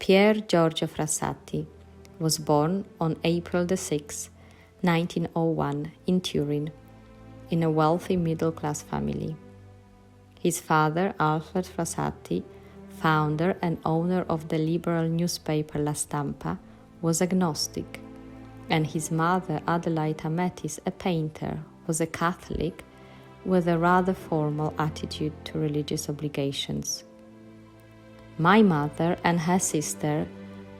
Pier Giorgio Frassati was born on April 6, 1901 in Turin, in a wealthy middle-class family. His father, Alfred Frassati, founder and owner of the liberal newspaper La Stampa, was agnostic, and his mother, Adelaide Ametis, a painter, was a Catholic with a rather formal attitude to religious obligations. My mother and her sister,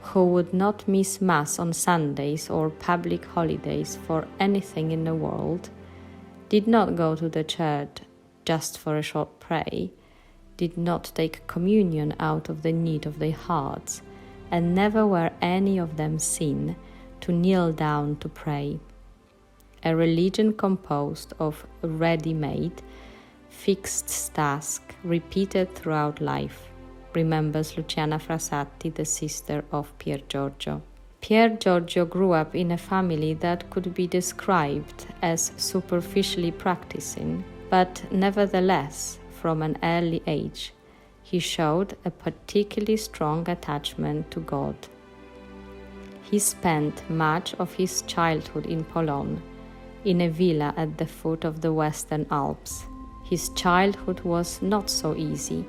who would not miss Mass on Sundays or public holidays for anything in the world, did not go to the church just for a short pray, did not take communion out of the need of their hearts, and never were any of them seen to kneel down to pray. A religion composed of ready-made, fixed tasks repeated throughout life, remembers Luciana Frassati, the sister of Pier Giorgio. Pier Giorgio grew up in a family that could be described as superficially practicing, but nevertheless, from an early age, he showed a particularly strong attachment to God. He spent much of his childhood in Cologne, in a villa at the foot of the Western Alps. His childhood was not so easy,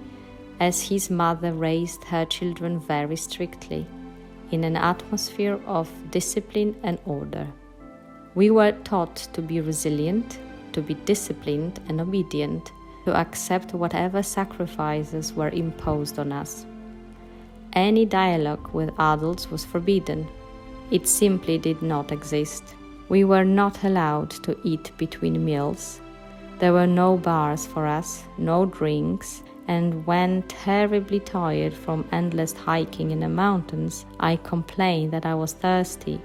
as his mother raised her children very strictly, in an atmosphere of discipline and order. We were taught to be resilient, to be disciplined and obedient, to accept whatever sacrifices were imposed on us. Any dialogue with adults was forbidden. It simply did not exist. We were not allowed to eat between meals. There were no bars for us, no drinks, and when terribly tired from endless hiking in the mountains, I complained that I was thirsty.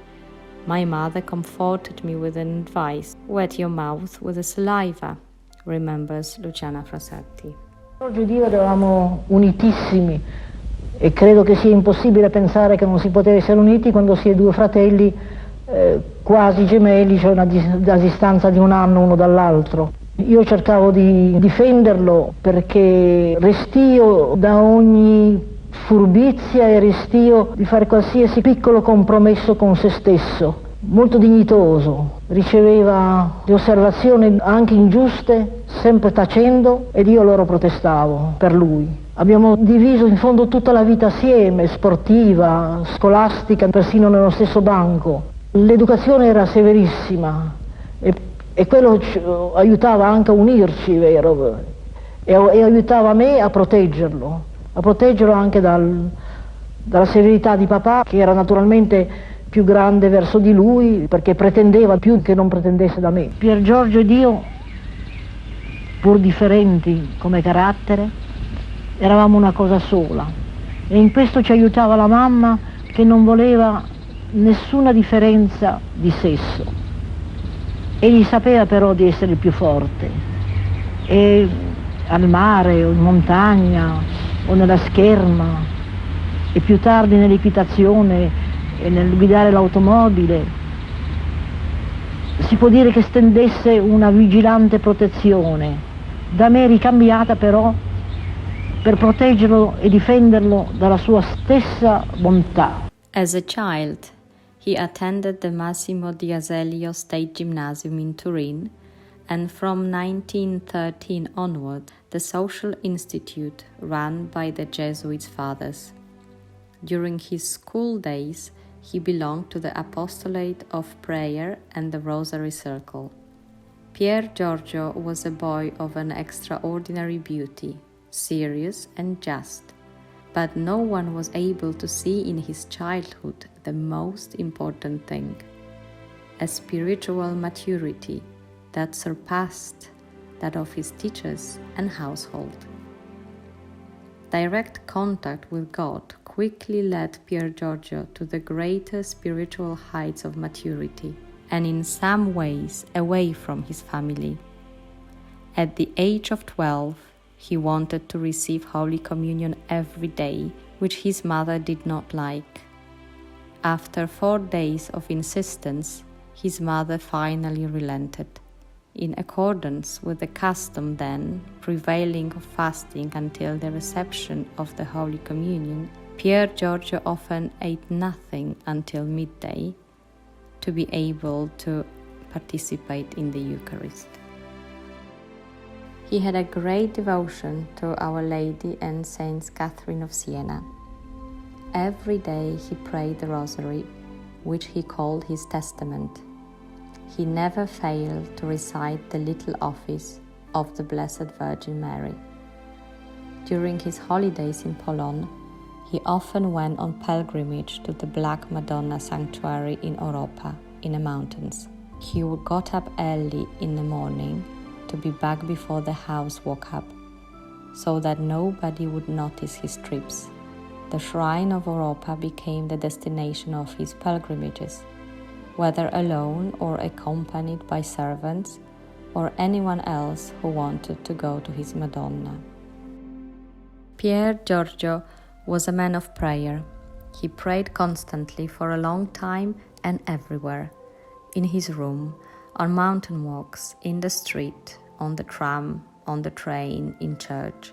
My mother comforted me with an advice: wet your mouth with the saliva, remembers Luciana Frassati. Giorgio ed io eravamo unitissimi e credo che sia impossibile pensare che non si poteva essere uniti quando si è due fratelli quasi gemelli, cioè a distanza di un anno uno dall'altro. Io cercavo di difenderlo perché restio da ogni furbizia e restio di fare qualsiasi piccolo compromesso con se stesso. Molto dignitoso, riceveva le osservazioni anche ingiuste, sempre tacendo, ed io loro protestavo per lui. Abbiamo diviso in fondo tutta la vita assieme, sportiva, scolastica, persino nello stesso banco. L'educazione era severissima e quello aiutava anche a unirci, vero? E aiutava me a proteggerlo anche dalla severità di papà, che era naturalmente più grande verso di lui, perché pretendeva più che non pretendesse da me. Pier Giorgio ed io, pur differenti come carattere, eravamo una cosa sola, e in questo ci aiutava la mamma, che non voleva nessuna differenza di sesso. Egli sapeva però di essere il più forte, e al mare o in montagna o nella scherma e più tardi nell'equitazione e nel guidare l'automobile si può dire che stendesse una vigilante protezione, da me ricambiata però per proteggerlo e difenderlo dalla sua stessa bontà. As a child, he attended the Massimo di Aselio State Gymnasium in Turin, and from 1913 onward, the Social Institute run by the Jesuit fathers. During his school days, he belonged to the Apostolate of Prayer and the Rosary Circle. Pier Giorgio was a boy of an extraordinary beauty, serious and just, but no one was able to see in his childhood the most important thing: a spiritual maturity that surpassed that of his teachers and household. Direct contact with God quickly led Pier Giorgio to the greater spiritual heights of maturity, and in some ways away from his family. At the age of 12, he wanted to receive Holy Communion every day, which his mother did not like. After 4 days of insistence, his mother finally relented. In accordance with the custom then prevailing of fasting until the reception of the Holy Communion, Pier Giorgio often ate nothing until midday to be able to participate in the Eucharist. He had a great devotion to Our Lady and Saint Catherine of Siena. Every day he prayed the Rosary, which he called his testament. He never failed to recite the little office of the Blessed Virgin Mary. During his holidays in Poland, he often went on pilgrimage to the Black Madonna Sanctuary in Europa, in the mountains. He would got up early in the morning to be back before the house woke up, so that nobody would notice his trips. The shrine of Europa became the destination of his pilgrimages, whether alone or accompanied by servants or anyone else who wanted to go to his Madonna. Pier Giorgio was a man of prayer. He prayed constantly for a long time and everywhere, in his room, on mountain walks, in the street, on the tram, on the train, in church.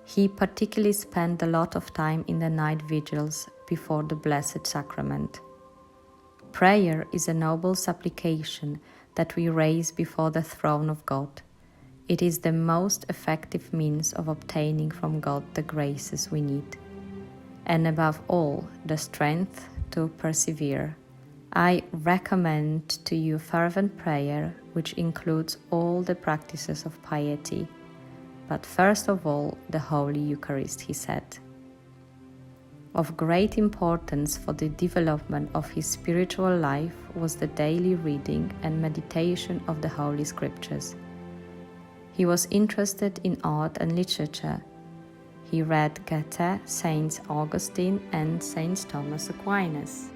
He particularly spent a lot of time in the night vigils before the Blessed Sacrament. Prayer is a noble supplication that we raise before the throne of God. It is the most effective means of obtaining from God the graces we need, and above all, the strength to persevere. I recommend to you fervent prayer, which includes all the practices of piety, but first of all, the Holy Eucharist, he said. Of great importance for the development of his spiritual life was the daily reading and meditation of the Holy Scriptures. He was interested in art and literature. He read Goethe, Saint Augustine, and Saint Thomas Aquinas.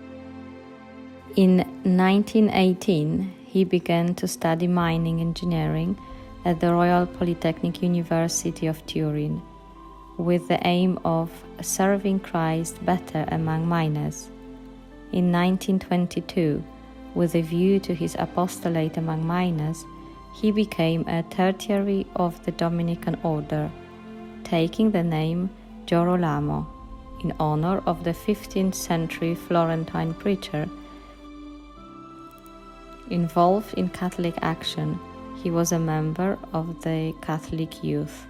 In 1918, he began to study mining engineering at the Royal Polytechnic University of Turin, with the aim of serving Christ better among miners. In 1922, with a view to his apostolate among miners, he became a tertiary of the Dominican order, taking the name Girolamo, in honor of the 15th century Florentine preacher. Involved in Catholic action, he was a member of the Catholic youth.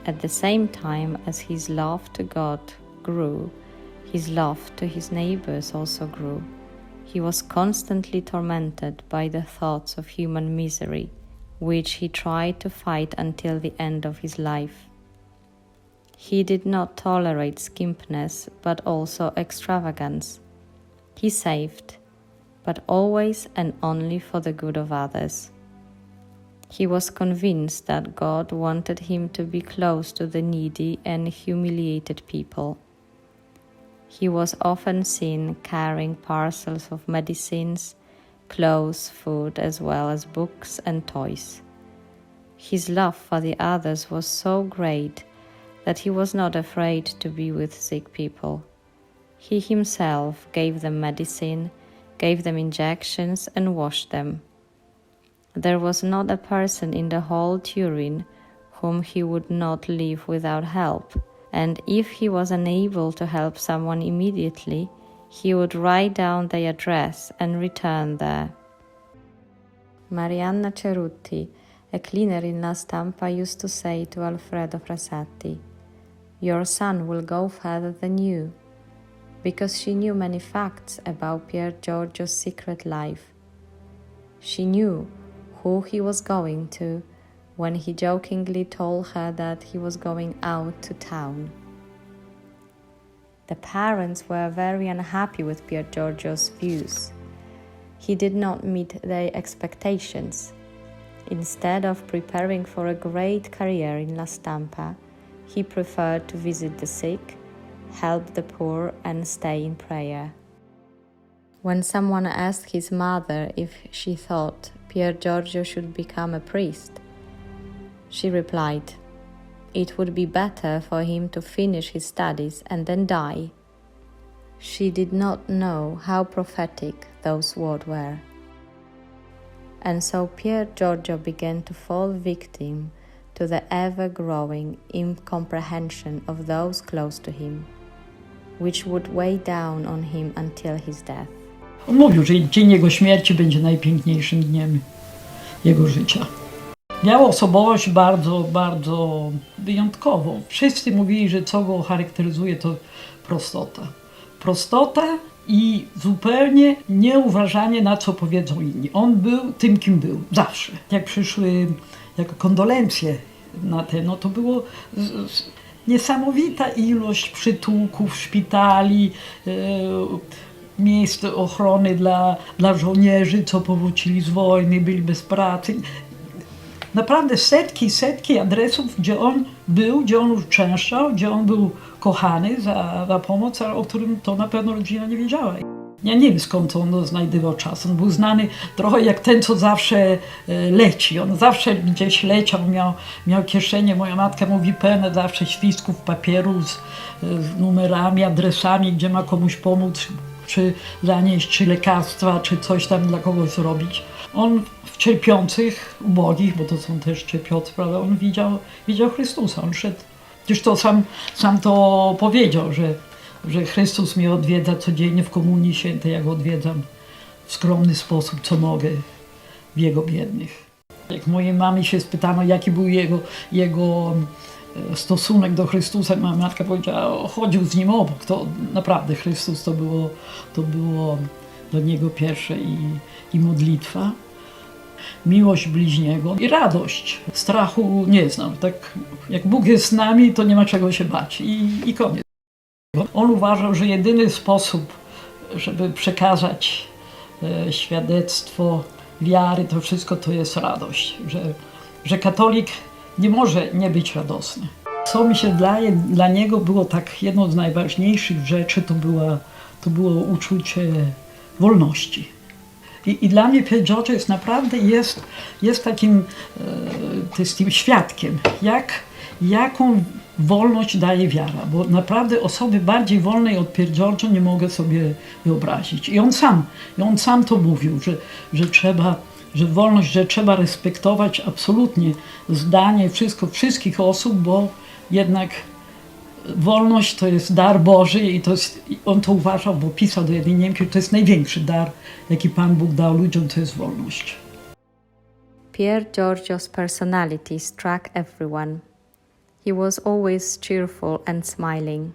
At the same time as his love to God grew, his love to his neighbors also grew. He was constantly tormented by the thoughts of human misery, which he tried to fight until the end of his life. He did not tolerate skimpiness, but also extravagance. He saved, but always and only for the good of others. He was convinced that God wanted him to be close to the needy and humiliated people. He was often seen carrying parcels of medicines, clothes, food, as well as books and toys. His love for the others was so great that he was not afraid to be with sick people. He himself gave them medicine, gave them injections, and washed them. There was not a person in the whole Turin whom he would not leave without help, and if he was unable to help someone immediately, he would write down the address and return there. Marianna Cerutti, a cleaner in La Stampa, used to say to Alfredo Frassati, "Your son will go further than you," because she knew many facts about Pier Giorgio's secret life. She knew who he was going to when he jokingly told her that he was going out to town. The parents were very unhappy with Pier Giorgio's views. He did not meet their expectations. Instead of preparing for a great career in La Stampa, he preferred to visit the sick, help the poor, and stay in prayer. When someone asked his mother if she thought Pier Giorgio should become a priest, she replied, "It would be better for him to finish his studies and then die." She did not know how prophetic those words were. And so Pier Giorgio began to fall victim to the ever-growing incomprehension of those close to him, which would weigh down on him until his death. On mówił, że dzień jego śmierci będzie najpiękniejszym dniem jego życia. Miał osobowość bardzo, bardzo wyjątkową. Wszyscy mówili, że co go charakteryzuje, to prostota. Prostota i zupełnie nieuważanie na co powiedzą inni. On był tym, kim był, zawsze. Jak przyszły jako kondolencje na te, no to było niesamowita ilość przytułków, szpitali, miejsc ochrony dla żołnierzy, co powrócili z wojny, byli bez pracy. Naprawdę setki adresów, gdzie on był, gdzie on uczęszczał, gdzie on był kochany za pomoc, o którym to na pewno rodzina nie wiedziała. Ja nie wiem, skąd on znajdował czas. On był znany trochę jak ten, co zawsze leci. On zawsze gdzieś leciał, miał kieszenie, moja matka mówi, pełne zawsze świstków papieru z numerami, adresami, gdzie ma komuś pomóc, czy zanieść, czy lekarstwa, czy coś tam dla kogoś zrobić. On w cierpiących, ubogich, bo to są też cierpiący, prawda, on widział Chrystusa. On szedł, gdzieś to sam to powiedział, że Chrystus mnie odwiedza codziennie w Komunii Świętej, jak go odwiedzam w skromny sposób, co mogę, w Jego biednych. Jak mojej mamy się spytano, jaki był jego stosunek do Chrystusa, moja matka powiedziała, chodził z Nim obok. To naprawdę Chrystus to było dla Niego pierwsze i modlitwa. Miłość bliźniego i radość. Strachu nie znał. Tak jak Bóg jest z nami, to nie ma czego się bać i koniec. On uważał, że jedyny sposób, żeby przekazać świadectwo wiary, to wszystko to jest radość. Że katolik nie może nie być radosny. Co mi się wydaje, dla niego było tak jedną z najważniejszych rzeczy, to było uczucie wolności. I dla mnie Pier Giorgio jest naprawdę jest takim świadkiem, jaką wolność daje wiara, bo naprawdę osoby bardziej wolnej od Pier Giorgio nie mogę sobie wyobrazić. I on sam to mówił, że wolność, że trzeba respektować absolutnie zdanie wszystkich osób, bo jednak wolność to jest dar Boży i on to uważał, bo pisał do jednej Niemki, że to jest największy dar, jaki Pan Bóg dał ludziom, to jest wolność. Pier Giorgio's personality struck everyone. He was always cheerful and smiling.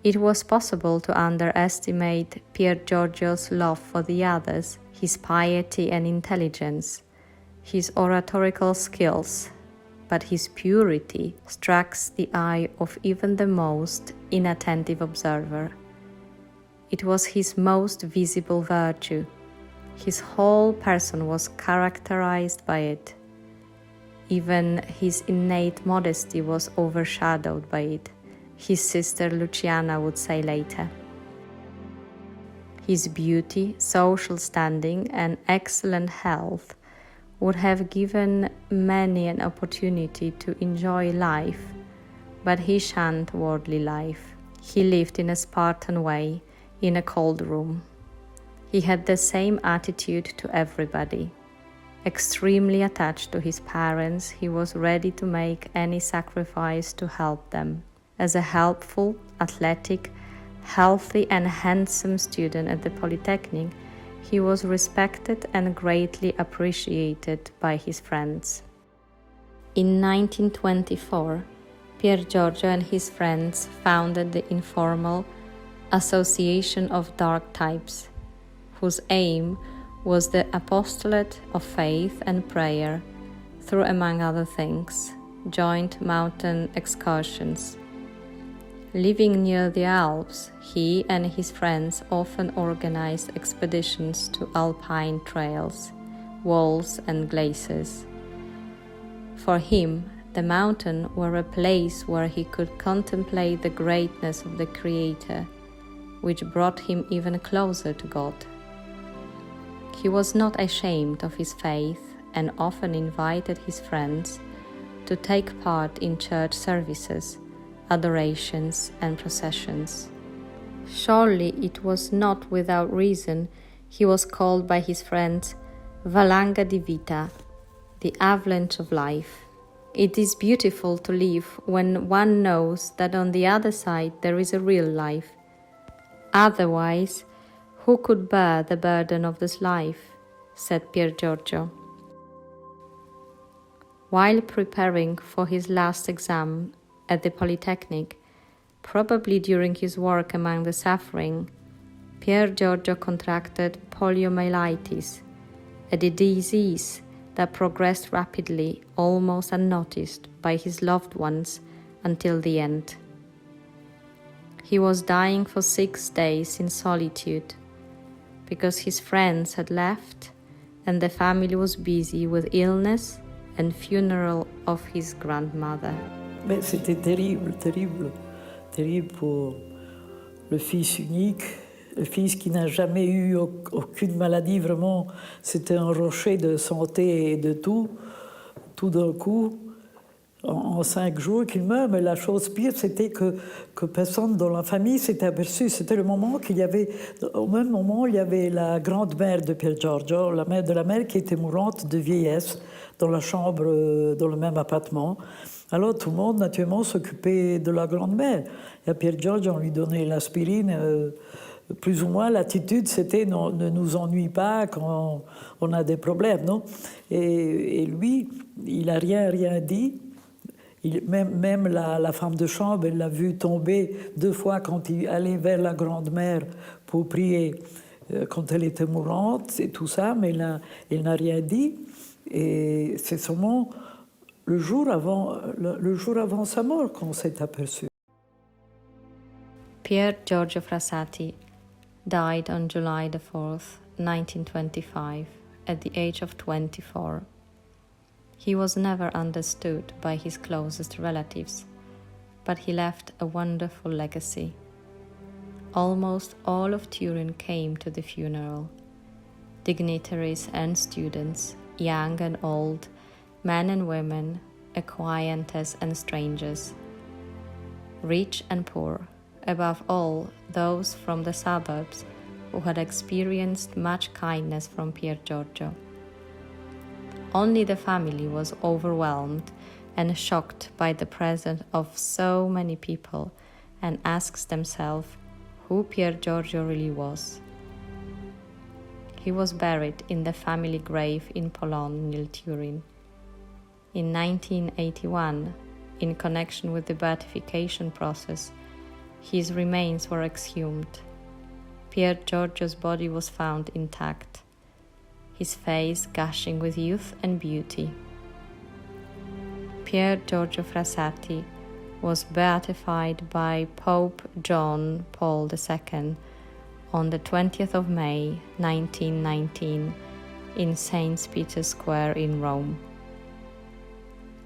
It was possible to underestimate Pier Giorgio's love for the others, his piety and intelligence, his oratorical skills, but his purity struck the eye of even the most inattentive observer. It was his most visible virtue. His whole person was characterized by it. Even his innate modesty was overshadowed by it, his sister Luciana would say later. His beauty, social standing, and excellent health would have given many an opportunity to enjoy life, but he shunned worldly life. He lived in a Spartan way, in a cold room. He had the same attitude to everybody. Extremely attached to his parents, he was ready to make any sacrifice to help them. As a helpful, athletic, healthy and handsome student at the Polytechnic, he was respected and greatly appreciated by his friends. In 1924, Pier Giorgio and his friends founded the informal Association of Dark Types, whose aim was the apostolate of faith and prayer through, among other things, joint mountain excursions. Living near the Alps, he and his friends often organized expeditions to alpine trails, walls and glaciers. For him, the mountains were a place where he could contemplate the greatness of the Creator, which brought him even closer to God. He was not ashamed of his faith and often invited his friends to take part in church services, adorations and processions. Surely it was not without reason he was called by his friends Valanga di Vita, the avalanche of life. It is beautiful to live when one knows that on the other side there is a real life. Otherwise, who could bear the burden of this life? Said Pier Giorgio. While preparing for his last exam at the Polytechnic, probably during his work among the suffering, Pier Giorgio contracted poliomyelitis, a disease that progressed rapidly, almost unnoticed by his loved ones until the end. He was dying for 6 days in solitude because his friends had left and the family was busy with illness and funeral of his grandmother. Mais c'était terrible, terrible, terrible pour le fils unique, le fils qui n'a jamais eu aucune maladie, vraiment. C'était un rocher de santé et de tout d'un coup. En 5 jours qu'il meurt, mais la chose pire, c'était que personne dans la famille s'était aperçu. C'était le moment qu'il y avait, au même moment, il y avait la grande-mère de Pier Giorgio, la mère de la mère qui était mourante de vieillesse, dans la chambre, dans le même appartement. Alors tout le monde, naturellement, s'occupait de la grande-mère. Et à Pier Giorgio, on lui donnait l'aspirine. Plus ou moins, l'attitude, c'était ne nous ennuie pas quand on a des problèmes, non? Et lui, il n'a rien dit. Même la femme de chambre, elle l'a vu tomber 2 fois quand il allait vers la grand-mère pour prier quand elle était mourante et tout ça, mais il n'a rien dit. Et c'est seulement le jour avant sa mort qu'on s'est aperçu. Pier Giorgio Frassati died on July the 4th, 1925, at the age of 24. He was never understood by his closest relatives, but he left a wonderful legacy. Almost all of Turin came to the funeral. Dignitaries and students, young and old, men and women, acquaintances and strangers. Rich and poor, above all those from the suburbs who had experienced much kindness from Pier Giorgio. Only the family was overwhelmed and shocked by the presence of so many people and asked themselves who Pier Giorgio really was. He was buried in the family grave in Polon near Turin. In 1981, in connection with the beatification process, his remains were exhumed. Pier Giorgio's body was found intact, his face gushing with youth and beauty. Pier Giorgio Frassati was beatified by Pope John Paul II on the 20th of May 1919 in St. Peter's Square in Rome.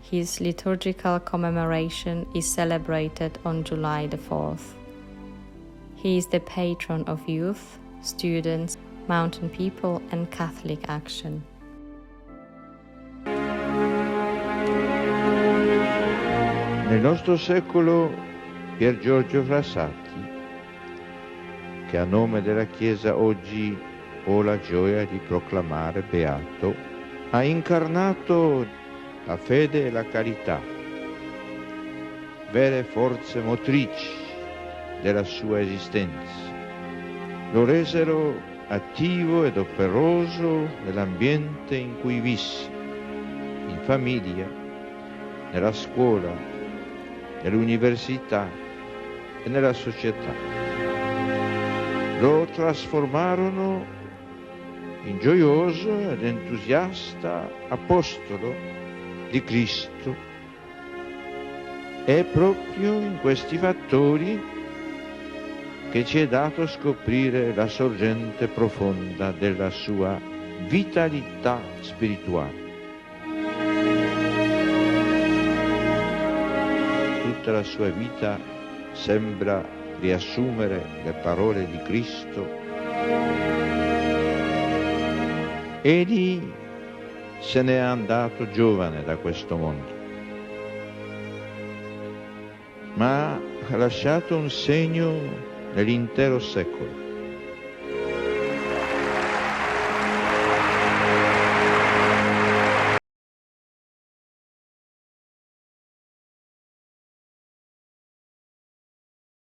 His liturgical commemoration is celebrated on July the 4th. He is the patron of youth, students, mountain people and Catholic action. Nel nostro secolo Pier Giorgio Frassati, che a nome della Chiesa oggi ho la gioia di proclamare beato, ha incarnato la fede e la carità, vere forze motrici della sua esistenza. Lo resero attivo ed operoso nell'ambiente in cui visse, in famiglia, nella scuola, nell'università e nella società. Lo trasformarono in gioioso ed entusiasta apostolo di Cristo. È proprio in questi fattori che ci è dato scoprire la sorgente profonda della sua vitalità spirituale. Tutta la sua vita sembra riassumere le parole di Cristo. Egli se n'è andato giovane da questo mondo, ma ha lasciato un segno nell'intero secolo.